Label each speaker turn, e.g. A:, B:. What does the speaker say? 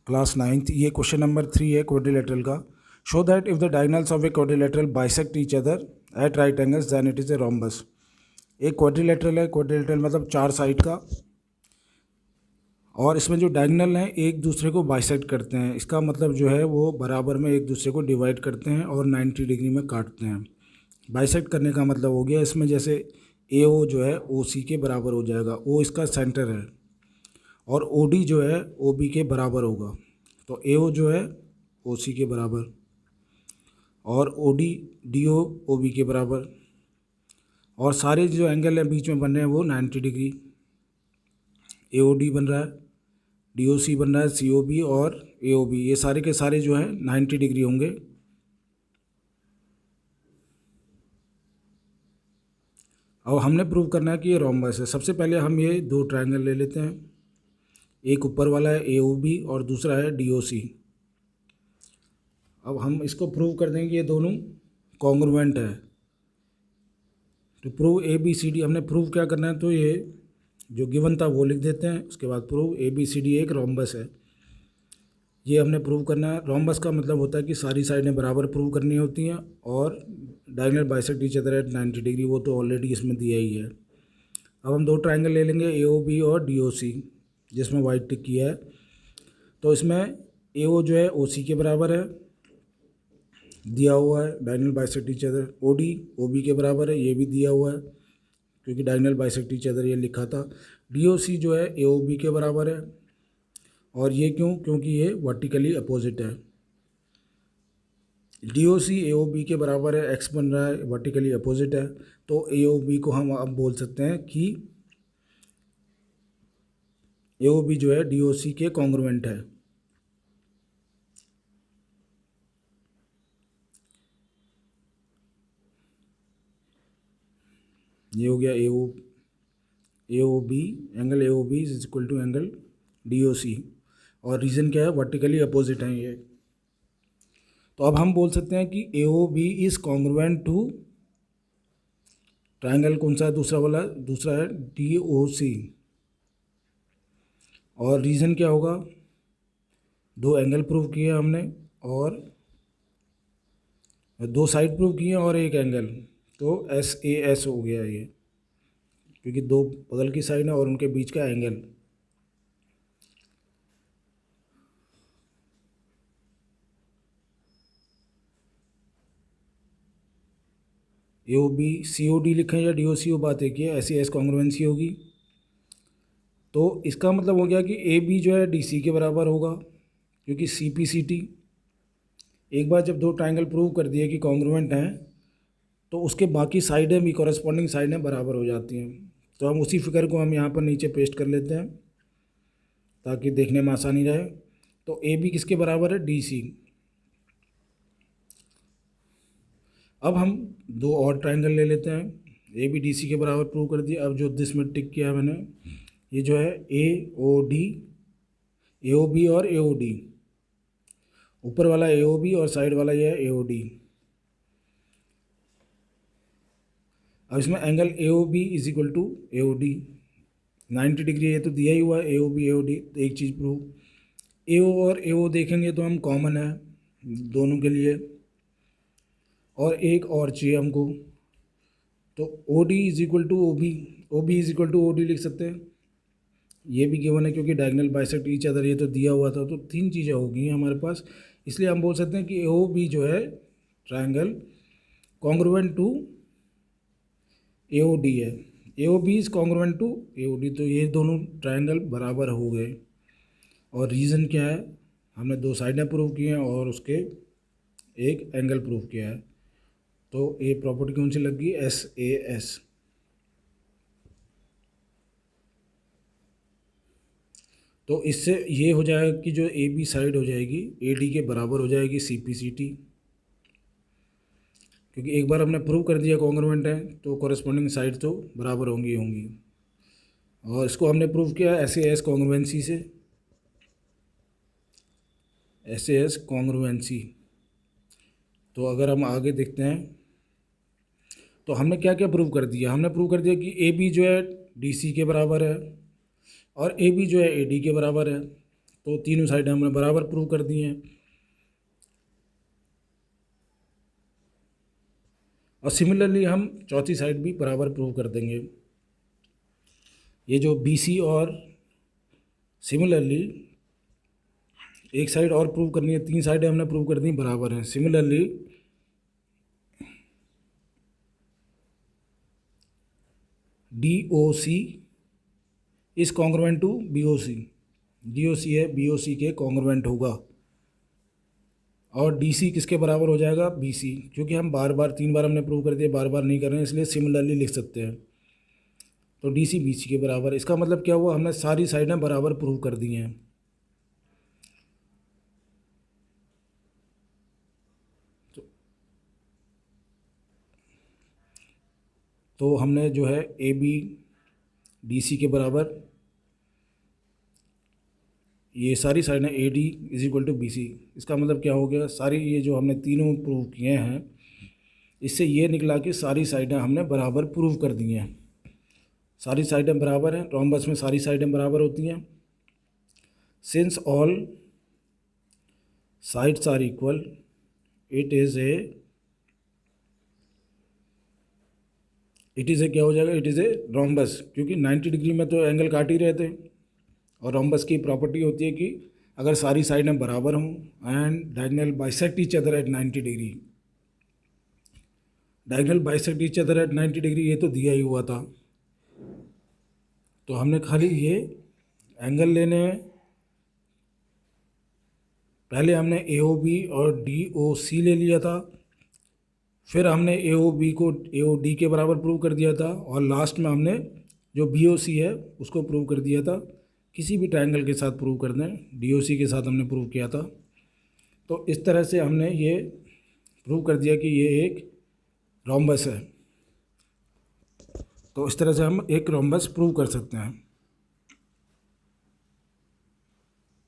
A: Class 9th। ये question number 3 है quadrilateral का। Show that if the diagonals of a quadrilateral bisect each other at right angles then it is a rhombus. एक quadrilateral है, quadrilateral मतलब 4 side का, और इसमें जो डायगोनल हैं एक दूसरे को बाइसेक्ट करते हैं। इसका मतलब जो है वो बराबर में एक दूसरे को डिवाइड करते हैं और 90 डिग्री में काटते हैं। बाइसेक्ट करने का मतलब हो गया इसमें, जैसे ए ओ जो है ओ सी के बराबर हो जाएगा, ओ इसका सेंटर है, और ओ डी जो है ओ बी के बराबर होगा। तो ए ओ जो है ओ सी के बराबर, और O D D O B के बराबर, और सारे जो एंगल हैं बीच में बन रहे हैं वो 90 डिग्री। ए ओ डी बन रहा है, डी ओ सी बन रहा है, सी ओ बी और ए ओ बी, ये सारे के सारे जो हैं 90 डिग्री होंगे। अब हमने प्रूव करना है कि ये रोम्बस है। सबसे पहले हम ये दो ट्रायंगल ले लेते हैं। एक ऊपर वाला है ए ओ बी और दूसरा है डी ओ सी। अब हम इसको प्रूव कर देंगे ये दोनों कॉन्ग्रुएंट है। तो prove A B C D, हमने प्रूव क्या करना है, तो ये जो गिवन था वो लिख देते हैं। उसके बाद prove A B C D एक रोम्बस है, ये हमने प्रूव करना है। रोम्बस का मतलब होता है कि सारी साइडें बराबर प्रूव करनी होती हैं, और diagonal bisect each other eight 90 degree, वो तो ऑलरेडी इसमें दिया ही है। अब हम दो ट्रायंगल ले लेंगे, ए ओ बी और डी ओ सी, जिसमें वाइट टिक किया है। तो इसमें ए ओ जो है ओ सी के बराबर है, दिया हुआ है diagonal bisect each other. O D O B के बराबर है, ये भी दिया हुआ है क्योंकि डायगोनल बाइसेक्ट ईच अदर ये लिखा था। डी ओ सी जो है ए ओ बी के बराबर है, और ये क्यों, क्योंकि ये वर्टिकली अपोजिट है। डी ओ सी ए ओ बी के बराबर है, एक्स बन रहा है, वर्टिकली अपोजिट है। तो ए ओ बी को हम अब बोल सकते हैं कि ए ओ बी जो है डी ओ सी के कॉन्ग्रुएंट है। ये हो गया A O B, angle A O B is equal to angle D O C, और रीज़न क्या है, वर्टिकली अपोजिट हैं ये। तो अब हम बोल सकते हैं कि A O B is congruent to triangle, कौन सा है दूसरा वाला, दूसरा है डी ओ सी। और रीज़न क्या होगा, दो एंगल प्रूव किए हमने, और दो साइड प्रूव किए और एक एंगल, तो एस ए एस हो गया ये, क्योंकि दो बगल की साइड है और उनके बीच का angle. A O B C O D लिखें या डी ओ सी, वो बात एक ही है, ऐसी एस कॉन्ग्रुएंसी होगी। तो इसका मतलब हो गया कि ए बी जो है डी सी के बराबर होगा, क्योंकि सी पी सी टी, एक बार जब दो ट्रायंगल प्रूव कर दिए कि कॉन्ग्रुएंट हैं, तो उसके बाकी साइडें भी, कॉरेस्पॉन्डिंग साइडें बराबर हो जाती हैं। तो हम उसी फिगर को हम यहाँ पर नीचे पेस्ट कर लेते हैं ताकि देखने में आसानी रहे। तो ए बी किसके बराबर है, डी सी। अब हम दो और ट्रायंगल ले लेते हैं, ए बी डी सी के बराबर प्रूव कर दिया। अब जो दिस में टिक किया है मैंने, ये जो है A O D, A O B और ए ओ डी, ऊपर वाला ए ओ बी और साइड वाला ये है ए ओ डी। अब इसमें angle A O B is equal to A O D 90 degree, ये तो दिया ही हुआ है, ए ओ डी। तो एक चीज़ प्रूव, ए ओ और ए ओ देखेंगे तो हम कॉमन है दोनों के लिए, और एक और चाहिए हमको, तो O D is equal to O B is equal to O D लिख सकते हैं। ये भी गिवन है क्योंकि डायगोनल बाइसेक्ट ईच अदर, ये तो दिया हुआ था। तो तीन चीज़ें हो गई हैं हमारे पास, इसलिए हम बोल सकते हैं कि ए ओ बी जो है triangle congruent to A O D है। A O B is congruent to A O D, तो ये दोनों ट्रायंगल बराबर हो गए। और रीज़न क्या है, हमने दो साइडें प्रूव की हैं और उसके एक एंगल प्रूव किया है। तो ये प्रॉपर्टी कौन सी लग गई, एस ए एस। तो इससे ये हो जाएगा कि जो ए बी साइड हो जाएगी ए डी के बराबर हो जाएगी सी पी सी टी, क्योंकि एक बार हमने प्रूव कर दिया कॉन्ग्रुएंट है, तो कॉरेस्पॉन्डिंग साइड तो बराबर होंगी। और इसको हमने प्रूव किया एस ए एस कॉन्ग्रुएंसी से, एस ए एस कॉन्ग्रुएंसी। तो अगर हम आगे देखते हैं तो हमने क्या क्या प्रूव कर दिया, हमने प्रूव कर दिया कि ए बी जो है डी सी के बराबर है, और ए बी जो है ए डी के बराबर है। तो तीनों साइडें हमने बराबर प्रूव कर दी हैं। और सिमिलरली हम चौथी साइड भी बराबर प्रूव कर देंगे। ये जो BC और सिमिलरली एक साइड और प्रूव करनी है, 3 साइडें हमने प्रूव कर दी बराबर हैं। Similarly DOC is congruent to BOC, DOC है BOC के कॉन्ग्रुएंट होगा। और DC किसके बराबर हो जाएगा? BC, क्योंकि हम बार बार 3 बार हमने प्रूव कर दिया, बार बार नहीं कर रहे हैं, इसलिए सिमिलरली लिख सकते हैं। तो DC BC के बराबर। इसका मतलब क्या हुआ? हमने सारी साइडें बराबर प्रूव कर दी हैं। तो हमने जो है AB DC के बराबर, ये सारी साइडें AD is equal to BC। इसका मतलब क्या हो गया? सारी ये जो हमने तीनों प्रूव किए हैं, इससे ये निकला कि सारी साइडें हमने बराबर प्रूव कर दी हैं। सारी साइडें बराबर हैं, रोम्बस में सारी साइडें बराबर होती हैं। Since all sides are equal it is a क्या हो जाएगा? इट इज़ ए रोम्बस, क्योंकि 90 डिग्री में तो एंगल काट ही रहे थे। और रोम्बस की प्रॉपर्टी होती है कि अगर सारी साइडें बराबर हों and diagonal bisect each other eight 90 degree, diagonal bisect each other eight 90 degree, ये तो दिया ही हुआ था। तो हमने खाली ये एंगल लेने हैं। पहले हमने AOB और DOC ले लिया था, फिर हमने AOB को AOD के बराबर प्रूव कर दिया था, और लास्ट में हमने जो BOC है उसको प्रूव कर दिया था। किसी भी ट्रायंगल के साथ प्रूव कर दें, DOC के साथ हमने प्रूव किया था। तो इस तरह से हमने ये प्रूव कर दिया कि ये एक रोम्बस है। तो इस तरह से हम एक रोम्बस प्रूव कर सकते हैं।